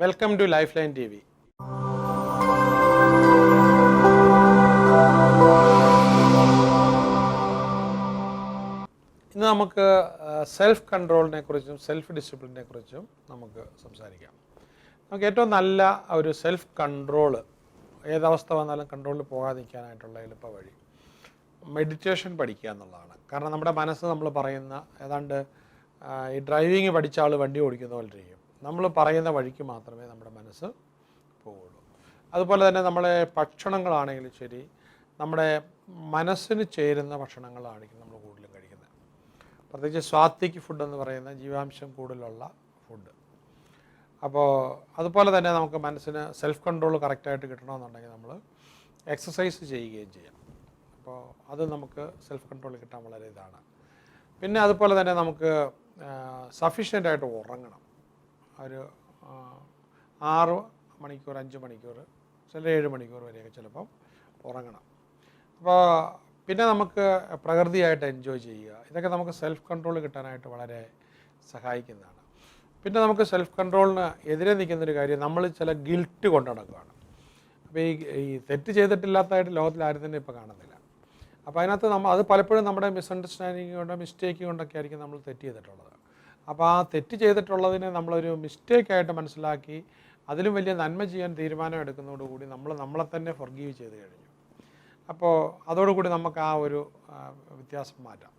Welcome to life line TV. ഇന്ന് നമുക്ക് self കൺട്രോളിനെ കുറിച്ചും സെൽഫ് ഡിസിപ്ലിനെ കുറിച്ചും നമുക്ക് സംസാരിക്കാം. നമുക്ക് ഏറ്റവും നല്ല ഒരു സെൽഫ് കൺട്രോള്, ഏതവസ്ഥ വന്നാലും കൺട്രോളിൽ പോകാതിരിക്കാനായിട്ടുള്ള എളുപ്പ വഴി മെഡിറ്റേഷൻ പഠിക്കുക എന്നുള്ളതാണ്. കാരണം നമ്മുടെ മനസ്സ് നമ്മൾ പറയുന്ന ഏതാണ്ട് ഈ ഡ്രൈവിങ് പഠിച്ച ആൾ വണ്ടി ഓടിക്കുന്ന പോലെ ഇരിക്കും. നമ്മൾ പറയുന്ന വഴിക്ക് മാത്രമേ നമ്മുടെ മനസ്സ് പോവുള്ളൂ. അതുപോലെ തന്നെ നമ്മളെ ഭക്ഷണങ്ങളാണെങ്കിലും ശരി, നമ്മുടെ മനസ്സിന് ചേരുന്ന ഭക്ഷണങ്ങളായിരിക്കും നമ്മൾ കൂടുതലും കഴിക്കുന്നത്. പ്രത്യേകിച്ച് സ്വാത്വിക് ഫുഡ് എന്ന് പറയുന്ന ജീവാംശം കൂടുതലുള്ള ഫുഡ്. അപ്പോൾ അതുപോലെ തന്നെ നമുക്ക് മനസ്സിന് സെൽഫ് കൺട്രോൾ കറക്റ്റായിട്ട് കിട്ടണമെന്നുണ്ടെങ്കിൽ നമ്മൾ എക്സസൈസ് ചെയ്യുകയും ചെയ്യാം. അപ്പോൾ അത് നമുക്ക് സെൽഫ് കൺട്രോൾ കിട്ടാൻ വളരെ ഇതാണ്. പിന്നെ അതുപോലെ തന്നെ നമുക്ക് സഫീഷ്യൻ്റായിട്ട് ഉറങ്ങണം. ഒരു 6 മണിക്കൂർ 5 മണിക്കൂർ ചില 7 മണിക്കൂർ വരെയൊക്കെ ചിലപ്പം ഉറങ്ങണം. അപ്പോൾ പിന്നെ നമുക്ക് പ്രകൃതിയായിട്ട് എൻജോയ് ചെയ്യുക. ഇതൊക്കെ നമുക്ക് സെൽഫ് കൺട്രോൾ കിട്ടാനായിട്ട് വളരെ സഹായിക്കുന്നതാണ്. പിന്നെ നമുക്ക് സെൽഫ് കൺട്രോളിന് എതിരെ നിൽക്കുന്നൊരു കാര്യം, നമ്മൾ ചില ഗിൽറ്റ് കൊണ്ട് നടക്കുകയാണ്. അപ്പോൾ ഈ തെറ്റ് ചെയ്തിട്ടില്ലാത്തതായിട്ട് ലോകത്തിൽ ആരും തന്നെ ഇപ്പോൾ കാണുന്നില്ല. അപ്പോൾ അതിനകത്ത് അത് പലപ്പോഴും നമ്മുടെ മിസ്അണ്ടർസ്റ്റാൻഡിങ് കൊണ്ടോ മിസ്റ്റേക്ക് കൊണ്ടൊക്കെ ആയിരിക്കും നമ്മൾ തെറ്റ് ചെയ്തിട്ടുള്ളത്. അപ്പോൾ ആ തെറ്റ് ചെയ്തിട്ടുള്ളതിനെ നമ്മളൊരു മിസ്റ്റേക്കായിട്ട് മനസ്സിലാക്കി അതിലും വലിയ നന്മ ചെയ്യാൻ തീരുമാനം എടുക്കുന്നതോടുകൂടി നമ്മളെ തന്നെ ഫൊർഗീവ് ചെയ്ത് കഴിഞ്ഞു. അപ്പോൾ അതോടുകൂടി നമുക്ക് ആ ഒരു വ്യത്യാസം മാറ്റാം.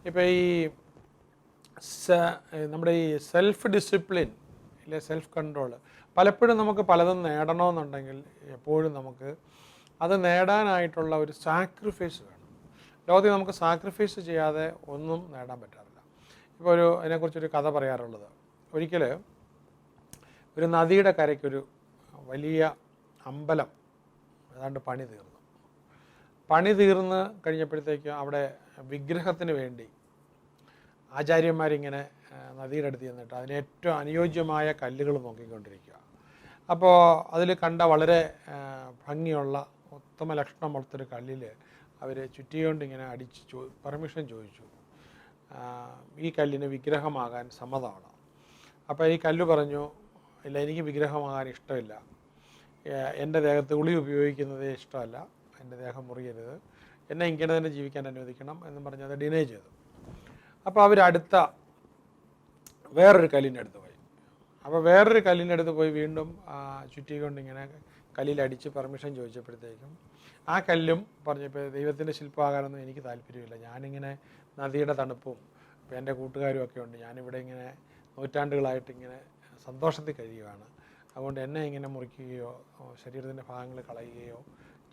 ഇപ്പോൾ നമ്മുടെ ഈ സെൽഫ് ഡിസിപ്ലിൻ ഇല്ലെ സെൽഫ് കൺട്രോൾ, പലപ്പോഴും നമുക്ക് പലതും നേടണമെന്നുണ്ടെങ്കിൽ എപ്പോഴും നമുക്ക് അത് നേടാനായിട്ടുള്ള ഒരു സാക്രിഫൈസ് വേണം. ലോകത്തിൽ നമുക്ക് സാക്രിഫൈസ് ചെയ്യാതെ ഒന്നും നേടാൻ പറ്റാറില്ല. ഇപ്പോൾ അതിനെക്കുറിച്ചൊരു കഥ പറയാറുള്ളത്, ഒരിക്കൽ ഒരു നദിയുടെ കരയ്ക്കൊരു വലിയ അമ്പലം ഏതാണ്ട് പണി തീർന്ന് കഴിഞ്ഞപ്പോഴത്തേക്കും അവിടെ വിഗ്രഹത്തിന് വേണ്ടി ആചാര്യന്മാരിങ്ങനെ നദിയുടെ അടുത്ത് ചെന്നിട്ട് അതിന് ഏറ്റവും അനുയോജ്യമായ കല്ലുകൾ നോക്കിക്കൊണ്ടിരിക്കുക. അപ്പോൾ അതിൽ കണ്ട വളരെ ഭംഗിയുള്ള ഉത്തമ ലക്ഷണമുള്ളൊരു കല്ലിൽ അവർ ചുറ്റിക്കൊണ്ട് ഇങ്ങനെ അടിച്ച് പെർമിഷൻ ചോദിച്ചു, ഈ കല്ലിന് വിഗ്രഹമാകാൻ സമ്മതമാണ്. അപ്പോൾ ഈ കല്ല് പറഞ്ഞു, ഇല്ല, എനിക്ക് വിഗ്രഹമാകാൻ ഇഷ്ടമില്ല, എൻ്റെ ദേഹത്ത് ഉളി ഉപയോഗിക്കുന്നതേ ഇഷ്ടമല്ല, എൻ്റെ ദേഹം മുറിയരുത്, എന്നെ ഇങ്ങനെ തന്നെ ജീവിക്കാൻ അനുവദിക്കണം എന്ന് പറഞ്ഞ് അത് ഡിനൈ ചെയ്തു. അപ്പോൾ അവരടുത്ത വേറൊരു കല്ലിൻ്റെ അടുത്ത് പോയി. അപ്പോൾ വേറൊരു കല്ലിൻ്റെ അടുത്ത് പോയി വീണ്ടും ചുറ്റിക്കൊണ്ടിങ്ങനെ കല്ലിലടിച്ച് പെർമിഷൻ ചോദിച്ചപ്പോഴത്തേക്കും ആ കല്ലും പറഞ്ഞപ്പോൾ ദൈവത്തിൻ്റെ ശില്പമാകാനൊന്നും എനിക്ക് താല്പര്യമില്ല, ഞാനിങ്ങനെ നദിയുടെ തണുപ്പും ഇപ്പോൾ എൻ്റെ കൂട്ടുകാരും ഒക്കെ ഉണ്ട്, ഞാനിവിടെ ഇങ്ങനെ നൂറ്റാണ്ടുകളായിട്ട് ഇങ്ങനെ സന്തോഷത്തിൽ കഴിയുകയാണ്, അതുകൊണ്ട് എന്നെ ഇങ്ങനെ മുറിക്കുകയോ ശരീരത്തിൻ്റെ ഭാഗങ്ങൾ കളയുകയോ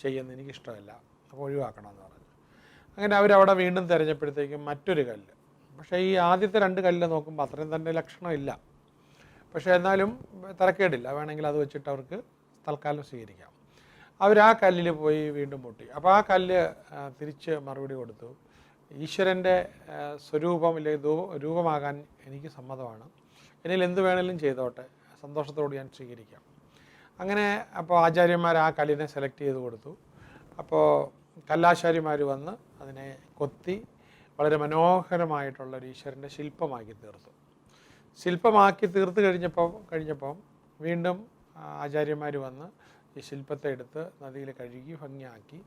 ചെയ്യുന്നത് എനിക്കിഷ്ടമല്ല, അപ്പോൾ ഒഴിവാക്കണമെന്ന് പറഞ്ഞു. അങ്ങനെ അവരവിടെ വീണ്ടും തിരഞ്ഞപ്പോഴത്തേക്കും മറ്റൊരു കല്ല്. പക്ഷേ ഈ ആദ്യത്തെ 2 കല്ല് നോക്കുമ്പോൾ അത്രയും തന്നെ ലക്ഷണമില്ല, പക്ഷേ എന്നാലും തരക്കേടില്ല, വേണമെങ്കിൽ അത് വെച്ചിട്ട് അവർക്ക് തൽക്കാലം സ്വീകരിക്കാം. അവർ ആ കല്ലിൽ പോയി വീണ്ടും പൊട്ടി. അപ്പോൾ ആ കല്ല് തിരിച്ച് മറുപടി കൊടുത്തു, ഈശ്വരൻ്റെ സ്വരൂപം അല്ലെങ്കിൽ രൂപമാകാൻ എനിക്ക് സമ്മതമാണ്, എന്നിൽ എന്ത് വേണമെങ്കിലും ചെയ്തോട്ടെ, സന്തോഷത്തോട് ഞാൻ സ്വീകരിക്കാം. അങ്ങനെ അപ്പോൾ ആചാര്യന്മാർ ആ കല്ലിനെ സെലക്ട് ചെയ്ത് കൊടുത്തു. അപ്പോൾ കല്ലാശാരിമാർ വന്ന് അതിനെ കൊത്തി വളരെ മനോഹരമായിട്ടുള്ളൊരു ഈശ്വരൻ്റെ ശില്പമാക്കി തീർത്തു. ശില്പമാക്കി തീർത്ത് കഴിഞ്ഞപ്പം വീണ്ടും ആചാര്യന്മാർ വന്ന് ഈ ശില്പത്തെ എടുത്ത് നദിയിൽ കഴുകി ഭംഗിയാക്കി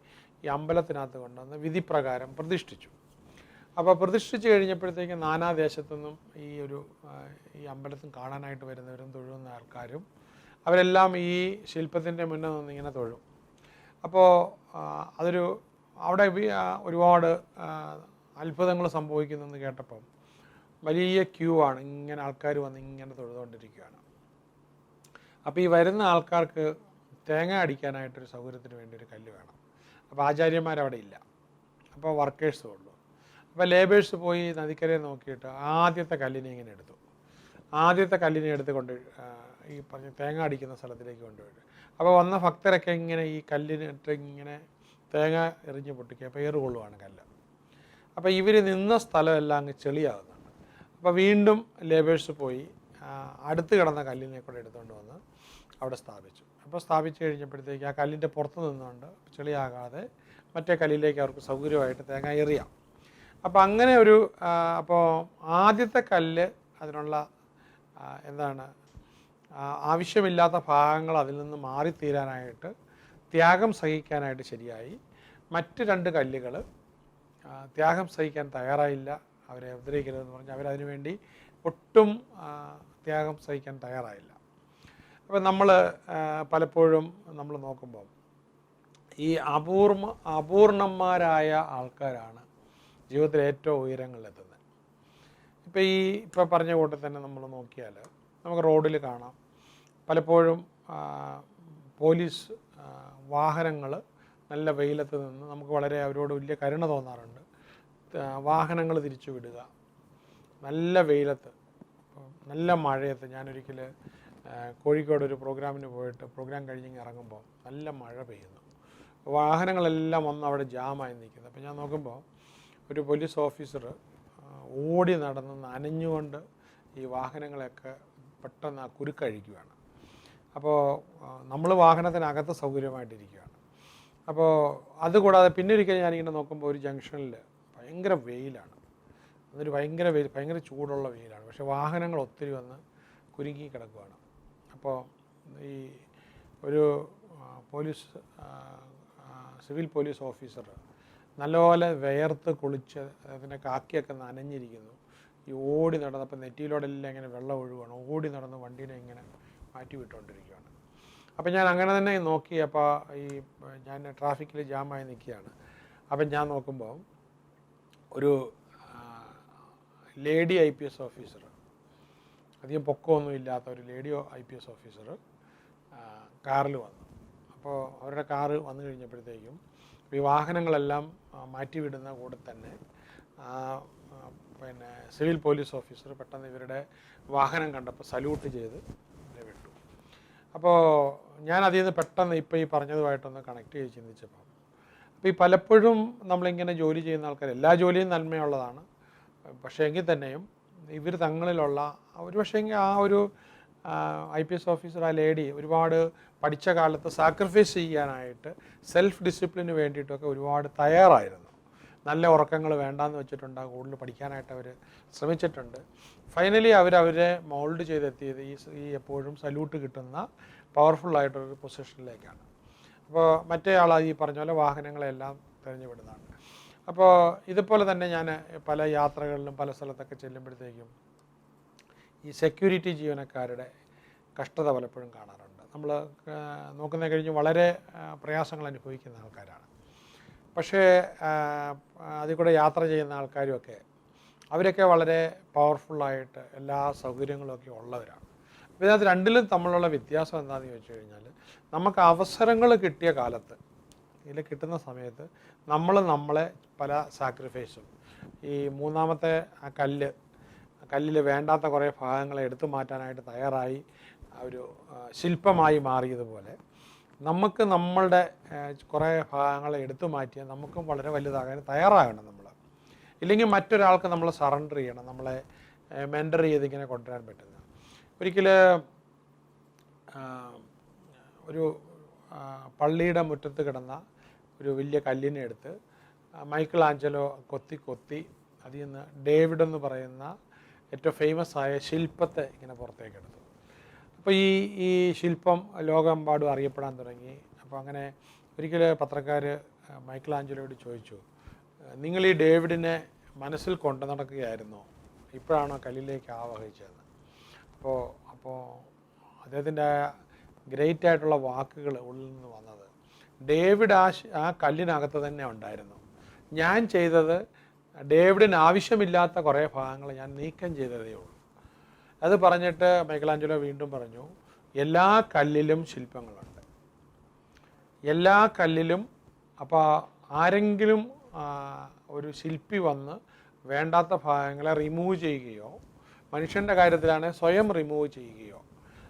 ഈ അമ്പലത്തിനകത്ത് കൊണ്ടുവന്ന് വിധിപ്രകാരം പ്രതിഷ്ഠിച്ചു. അപ്പോൾ പ്രതിഷ്ഠിച്ച് കഴിഞ്ഞപ്പോഴത്തേക്കും നാനാദേശത്തു നിന്നും ഈ അമ്പലത്തിൽ കാണാനായിട്ട് വരുന്നവരും തൊഴുന്ന ആൾക്കാരും അവരെല്ലാം ഈ ശില്പത്തിൻ്റെ മുന്നിൽ നിന്ന് ഇങ്ങനെ തൊഴും. അപ്പോൾ അവിടെ ഒരുപാട് അത്ഭുതങ്ങൾ സംഭവിക്കുന്നെന്ന് കേട്ടപ്പം വലിയ ക്യൂ ആണ്, ഇങ്ങനെ ആൾക്കാർ വന്ന് ഇങ്ങനെ തൊഴുതുകൊണ്ടിരിക്കുകയാണ്. അപ്പോൾ ഈ വരുന്ന ആൾക്കാർക്ക് തേങ്ങ അടിക്കാനായിട്ടൊരു സൗകര്യത്തിന് വേണ്ടി ഒരു കല്ല് വേണം. അപ്പോൾ ആചാര്യന്മാരവിടെ ഇല്ല, അപ്പോൾ വർക്കേഴ്സും ഉള്ളൂ. അപ്പോൾ ലേബേഴ്സ് പോയി നദിക്കരയെ നോക്കിയിട്ട് ആദ്യത്തെ കല്ലിനെ ഇങ്ങനെ എടുത്തു. ആദ്യത്തെ കല്ലിനെ എടുത്തുകൊണ്ട് ഈ പറഞ്ഞ തേങ്ങ അടിക്കുന്ന സ്ഥലത്തിലേക്ക് കൊണ്ടുപോയിട്ട് അപ്പോൾ വന്ന ഭക്തരൊക്കെ ഇങ്ങനെ ഈ കല്ലിനിട്ട് ഇങ്ങനെ തേങ്ങ എറിഞ്ഞ് പൊട്ടിക്കുക, അപ്പോൾ ഏറുകൊള്ളുവാണ് കല്ല്. അപ്പോൾ ഇവർ നിന്ന സ്ഥലമെല്ലാം അങ്ങ് ചെളിയാകുന്നുണ്ട്. അപ്പോൾ വീണ്ടും ലേബേഴ്സ് പോയി അടുത്ത് കിടന്ന കല്ലിനെ കൂടെ എടുത്തുകൊണ്ട് വന്ന് അവിടെ സ്ഥാപിച്ചു. അപ്പോൾ സ്ഥാപിച്ച് കഴിഞ്ഞപ്പോഴത്തേക്ക് ആ കല്ലിൻ്റെ പുറത്ത് നിന്നുകൊണ്ട് ചെളിയാകാതെ മറ്റേ കല്ലിലേക്ക് അവർക്ക് സൗകര്യമായിട്ട് തേങ്ങ എറിയാം. അപ്പോൾ അങ്ങനെ അപ്പോൾ ആദ്യത്തെ കല്ല് അതിനുള്ള ആവശ്യമില്ലാത്ത ഭാഗങ്ങൾ അതിൽ നിന്ന് മാറിത്തീരാനായിട്ട് ത്യാഗം സഹിക്കാനായിട്ട് ശരിയായി. മറ്റ് 2 കല്ലുകൾ ത്യാഗം സഹിക്കാൻ തയ്യാറായില്ല. അവരെ ഉപദ്രവിക്കരുതെന്ന് പറഞ്ഞ് അവരതിനു വേണ്ടി ഒട്ടും ത്യാഗം സഹിക്കാൻ തയ്യാറായില്ല. അപ്പം നമ്മൾ പലപ്പോഴും നമ്മൾ നോക്കുമ്പോൾ ഈ അപൂർണന്മാരായ ആൾക്കാരാണ് ജീവിതത്തിൽ ഏറ്റവും ഉയരങ്ങളിലെത്തുന്നത്. ഇപ്പോൾ പറഞ്ഞ കൂട്ടത്തിൽ തന്നെ നമ്മൾ നോക്കിയാൽ നമുക്ക് റോഡിൽ കാണാം പലപ്പോഴും പോലീസ് വാഹനങ്ങൾ നല്ല വെയിലത്ത് നിന്ന് നമുക്ക് വളരെ അവരോട് വലിയ കരുണ തോന്നാറുണ്ട്. വാഹനങ്ങൾ തിരിച്ചു വിടുക, നല്ല വെയിലത്ത്, നല്ല മഴയത്ത്. ഞാനൊരിക്കൽ കോഴിക്കോട് ഒരു പ്രോഗ്രാമിന് പോയിട്ട് പ്രോഗ്രാം കഴിഞ്ഞ് ഇറങ്ങുമ്പോൾ നല്ല മഴ പെയ്യുന്നു, വാഹനങ്ങളെല്ലാം വന്ന് അവിടെ ജാമായി നിൽക്കുന്നു. അപ്പോൾ ഞാൻ നോക്കുമ്പോൾ ഒരു പോലീസ് ഓഫീസർ ഓടി നടന്ന് നനഞ്ഞുകൊണ്ട് ഈ വാഹനങ്ങളെയൊക്കെ പെട്ടെന്ന് കുരുക്കഴിക്കുകയാണ്. അപ്പോൾ നമ്മൾ വാഹനത്തിനകത്ത് സൗകര്യമായിട്ടിരിക്കുകയാണ്. അപ്പോൾ അതുകൂടാതെ പിന്നെ ഒരിക്കലും ഞാനിങ്ങനെ നോക്കുമ്പോൾ ഒരു ജംഗ്ഷനിൽ ഭയങ്കര വെയിലാണ്, അതൊരു ഭയങ്കര ചൂടുള്ള വെയിലാണ്. പക്ഷേ വാഹനങ്ങൾ ഒത്തിരി വന്ന് കുരുങ്ങി കിടക്കുകയാണ്. അപ്പോൾ ഈ ഒരു സിവിൽ പോലീസ് ഓഫീസർ നല്ലപോലെ വിയർത്ത് കുളിച്ച് അതിൻ്റെ കാക്കിയൊക്കെ നനഞ്ഞിരിക്കുന്നു. ഈ ഓടി നടന്നപ്പോൾ നെറ്റിയിലോടെല്ലാം ഇങ്ങനെ വെള്ളം ഒഴുകുകയാണ്. ഓടി നടന്ന് വണ്ടീനെ ഇങ്ങനെ മാറ്റി വിട്ടുകൊണ്ടിരിക്കുകയാണ്. അപ്പം ഞാൻ അങ്ങനെ തന്നെ നോക്കി. അപ്പോൾ ഞാൻ ട്രാഫിക്കിൽ ജാമായി നിൽക്കുകയാണ്. അപ്പം ഞാൻ നോക്കുമ്പോൾ ഒരു ലേഡി IPS ഓഫീസർ, അധികം പൊക്കമൊന്നും ഇല്ലാത്ത ഒരു ലേഡി IPS ഓഫീസർ കാറിൽ വന്നു. അപ്പോൾ അവരുടെ കാറ് വന്നു കഴിഞ്ഞപ്പോഴത്തേക്കും ഈ വാഹനങ്ങളെല്ലാം മാറ്റിവിടുന്ന കൂടെ തന്നെ പിന്നെ സിവിൽ പോലീസ് ഓഫീസർ പെട്ടെന്ന് ഇവരുടെ വാഹനം കണ്ടപ്പോൾ സല്യൂട്ട് ചെയ്ത് ഇവരെ വിട്ടു. അപ്പോൾ ഞാൻ അതിൽ നിന്ന് പെട്ടെന്ന് ഇപ്പോൾ ഈ പറഞ്ഞതുമായിട്ടൊന്ന് കണക്ട് ചെയ്ത് ചിന്തിച്ചപ്പോൾ അപ്പോൾ ഈ പലപ്പോഴും നമ്മളിങ്ങനെ ജോലി ചെയ്യുന്ന ആൾക്കാർ, എല്ലാ ജോലിയും നന്മയുള്ളതാണ്, പക്ഷേ എങ്കിൽ തന്നെയും ഇവർ തങ്ങളിലുള്ള ഒരു പക്ഷേങ്കിൽ ആ ഒരു IPS ഓഫീസർ, ആ ലേഡി ഒരുപാട് പഠിച്ച കാലത്ത് സാക്രിഫൈസ് ചെയ്യാനായിട്ട് സെൽഫ് ഡിസിപ്ലിന് വേണ്ടിയിട്ടൊക്കെ ഒരുപാട് തയ്യാറായിരുന്നു. നല്ല ഉറക്കങ്ങൾ വേണ്ടാന്ന് വെച്ചിട്ടുണ്ട്, കൂടുതൽ പഠിക്കാനായിട്ട് അവർ ശ്രമിച്ചിട്ടുണ്ട്. ഫൈനലി അവരെ മോൾഡ് ചെയ്തെത്തിയത് ഈ എപ്പോഴും സല്യൂട്ട് കിട്ടുന്ന പവർഫുള്ളായിട്ടൊരു പൊസിഷനിലേക്കാണ്. അപ്പോൾ മറ്റേ ആൾ ഈ പറഞ്ഞ പോലെ വാഹനങ്ങളെല്ലാം തിരഞ്ഞുവിടുന്നതാണ്. അപ്പോൾ ഇതുപോലെ തന്നെ ഞാൻ പല യാത്രകളിലും പല സ്ഥലത്തൊക്കെ ചെല്ലുമ്പോഴത്തേക്കും ഈ സെക്യൂരിറ്റി ജീവനക്കാരുടെ കഷ്ടത പലപ്പോഴും കാണാറുണ്ട്. നമ്മൾ നോക്കുന്ന കഴിഞ്ഞ് വളരെ പ്രയാസങ്ങൾ അനുഭവിക്കുന്ന ആൾക്കാരാണ്. പക്ഷേ അതിൽ കൂടെ യാത്ര ചെയ്യുന്ന ആൾക്കാരുമൊക്കെ അവരൊക്കെ വളരെ പവർഫുള്ളായിട്ട് എല്ലാ സൗകര്യങ്ങളുമൊക്കെ ഉള്ളവരാണ്. അപ്പോൾ ഇതിനകത്ത് രണ്ടിലും തമ്മിലുള്ള വ്യത്യാസം എന്താണെന്ന് ചോദിച്ചു കഴിഞ്ഞാൽ, നമുക്ക് അവസരങ്ങൾ കിട്ടിയ കാലത്ത്, ഇതിൽ കിട്ടുന്ന സമയത്ത് നമ്മളെ പല സാക്രിഫൈസും, ഈ മൂന്നാമത്തെ ആ കല്ലിൽ വേണ്ടാത്ത കുറേ ഭാഗങ്ങളെ എടുത്തു മാറ്റാനായിട്ട് തയ്യാറായി ഒരു ശില്പമായി മാറിയതുപോലെ നമുക്ക് നമ്മളുടെ കുറേ ഭാഗങ്ങളെ എടുത്തു മാറ്റിയാൽ നമുക്കും വളരെ വലുതാകാൻ തയ്യാറാകണം നമ്മൾ. ഇല്ലെങ്കിൽ മറ്റൊരാൾക്ക് നമ്മൾ സറണ്ടർ ചെയ്യണം, നമ്മളെ മെൻറ്റർ ചെയ്ത് ഇങ്ങനെ കൊണ്ടുവരാൻ പറ്റുന്ന. ഒരിക്കൽ ഒരു പള്ളിയുടെ മുറ്റത്ത് കിടന്ന ഒരു വലിയ കല്ലിനെ എടുത്ത് മൈക്കിൾ ആഞ്ചലോ കൊത്തി അതിൽ നിന്ന് ഡേവിഡ് എന്ന് പറയുന്ന ഏറ്റവും ഫേമസ് ആയ ശില്പത്തെ ഇങ്ങനെ പുറത്തേക്ക് എടുത്തു. അപ്പോൾ ഈ ശില്പം ലോകമെമ്പാടും അറിയപ്പെടാൻ തുടങ്ങി. അപ്പോൾ അങ്ങനെ ഒരിക്കൽ പത്രക്കാർ മൈക്കിൾ ആഞ്ചലോയോട് ചോദിച്ചു, നിങ്ങൾ ഈ ഡേവിഡിനെ മനസ്സിൽ കൊണ്ടു നടക്കുകയായിരുന്നോ, ഇപ്പോഴാണോ കല്ലിലേക്ക് ആവഹിച്ചതെന്ന്. അപ്പോൾ അദ്ദേഹത്തിൻ്റെ ഗ്രേറ്റ് ആയിട്ടുള്ള വാക്കുകൾ ഉള്ളിൽ നിന്ന് വന്നത്, ഡേവിഡ് ആ കല്ലിനകത്ത് തന്നെ ഉണ്ടായിരുന്നു, ഞാൻ ചെയ്തത് ഡേവിഡിന് ആവശ്യമില്ലാത്ത കുറേ ഭാഗങ്ങൾ ഞാൻ നീക്കം ചെയ്തതേ ഉള്ളൂ. അത് പറഞ്ഞിട്ട് മൈക്കിൾ ആഞ്ചലോ വീണ്ടും പറഞ്ഞു, എല്ലാ കല്ലിലും ശില്പങ്ങളുണ്ട്, എല്ലാ കല്ലിലും. അപ്പോൾ ആരെങ്കിലും ഒരു ശില്പി വന്ന് വേണ്ടാത്ത ഭാഗങ്ങളെ റിമൂവ് ചെയ്യുകയോ, മനുഷ്യൻ്റെ കാര്യത്തിലാണെങ്കിൽ സ്വയം റിമൂവ് ചെയ്യുകയോ.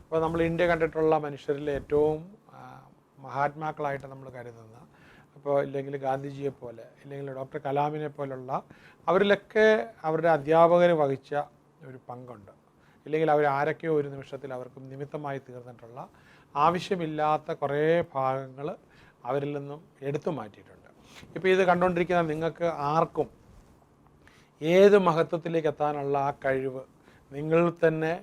അപ്പോൾ നമ്മൾ ഇന്ത്യ കണ്ടിട്ടുള്ള മനുഷ്യരിൽ ഏറ്റവും മഹാത്മാക്കളായിട്ട് നമ്മൾ കരുതുന്ന, അപ്പോൾ ഇല്ലെങ്കിൽ ഗാന്ധിജിയെ പോലെ, ഇല്ലെങ്കിൽ ഡോക്ടർ കലാമിനെ പോലുള്ള അവരിലൊക്കെ അവരുടെ അധ്യാപകർ വഹിച്ച ഒരു പങ്കുണ്ട്. ഇല്ലെങ്കിൽ ആരൊക്കെയോ ഒരു നിമിഷത്തിൽ അവർക്ക് നിമിത്തമായി തീർന്നിട്ടുള്ള ആവശ്യമില്ലാത്ത കുറേ ഭാഗങ്ങൾ അവരിൽ നിന്നും എടുത്തു മാറ്റിയിട്ടുണ്ട്. ഇപ്പോൾ ഇത് കണ്ടുകൊണ്ടിരിക്കുന്ന നിങ്ങൾക്ക് ആർക്കും ഏത് മഹത്വത്തിലേക്ക് എത്താനുള്ള ആ കഴിവ് നിങ്ങൾ തന്നെ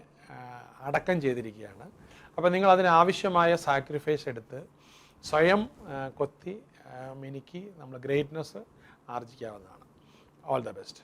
അടക്കം ചെയ്തിരിക്കുകയാണ്. അപ്പോൾ നിങ്ങൾ അതിനാവശ്യമായ സാക്രിഫൈസ് എടുത്ത് സ്വയം കൊത്തി മിനുക്കി നമ്മൾ ഗ്രേറ്റ്നെസ് ആർജിക്കാവുന്നതാണ്. All the best.